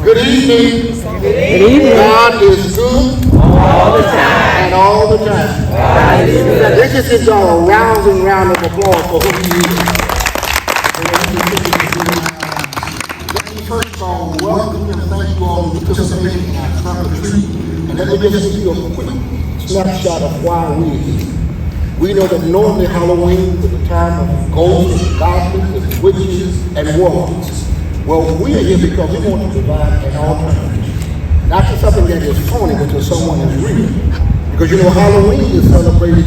Good evening. Good evening. God is good All the time. and all the time. God is good. This is just a rousing round of applause for who he is. Let me first of all welcome and thank you all for participating in our trunk or treat. And let me just give you a quick snapshot of why we're here. We know that normally Halloween is a time of ghosts, goblins, and witches, and warlocks. Well, we are here because we want to provide an alternative. Not to something that is phony, but to someone who's real. Because you know, Halloween is celebrated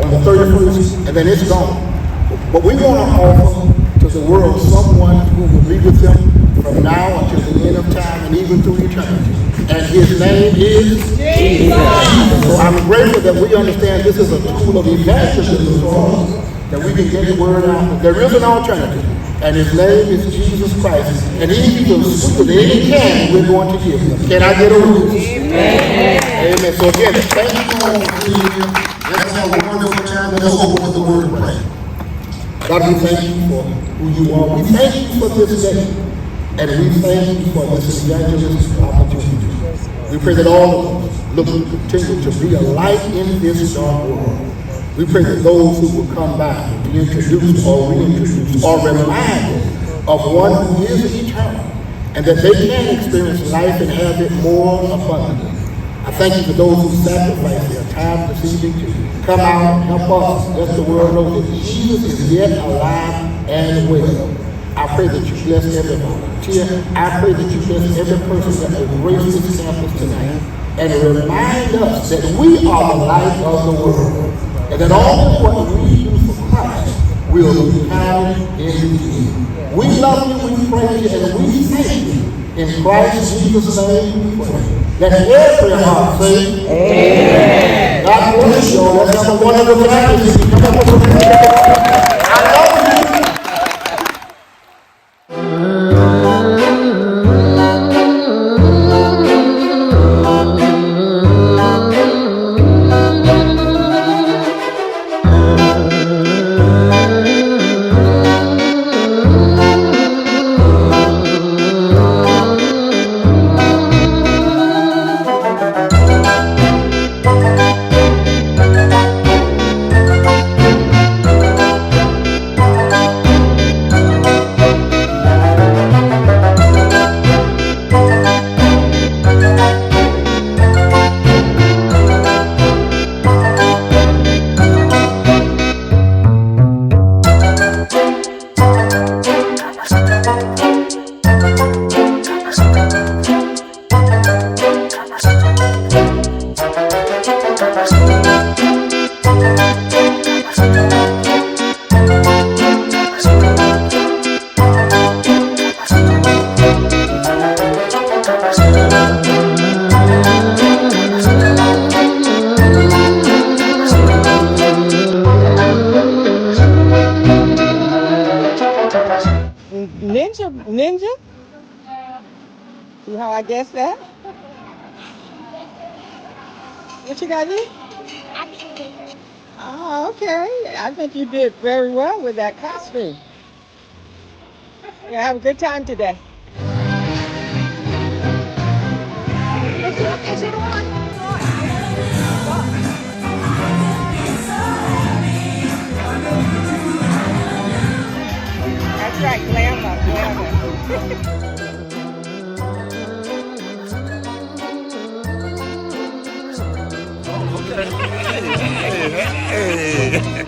on the 31st, and then it's gone. But we want to offer to the world someone who will be with them from now until the end of time and even through eternity. And his name is Jesus. So I'm grateful that we understand this is a tool of evangelism for us, that we can get the word out. There is an alternative. And his name is Jesus Christ. And he is sweeter than any candy we're going to give him. Can I get a witness? Amen. Amen. So again, thank you all for being here. Let's have a wonderful time. Let's open with the word of prayer. God, we thank you for who you are. We thank you for this day. And we thank you for this evangelistic opportunity. We pray that all of us look to continue to be a light in this dark world. We pray that those who will come back will be introduced or reintroduced or reminded of one who is eternal, and that they can experience life and have it more abundantly. I thank you for those who sacrifice their time this evening to come out and help us let the world know that Jesus is yet alive and well. I pray that you bless every volunteer. I pray that you bless every person that will grace this campus tonight and remind us that we are the light of the world. And that all what we do for Christ will be counted in you. We love you, we praise you, and we thank you. In Christ Jesus' name we pray. Let every heart say, Amen. God bless you all. Let's have a wonderful time. I love you. Ninja? See how I guessed that? What you got here? Oh, okay. I think you did very well with that costume. Yeah, have a good time today. Is it on? That's right, glamour. Hey.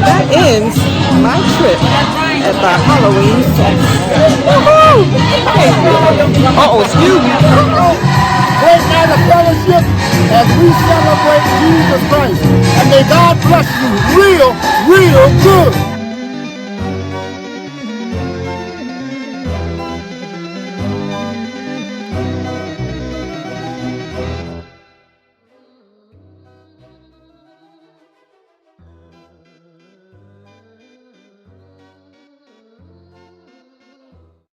that ends my trip at the Halloween fest. Woohoo! Uh-oh, excuse me. Great night of fellowship as we celebrate Jesus Christ. And may God bless you real, real good.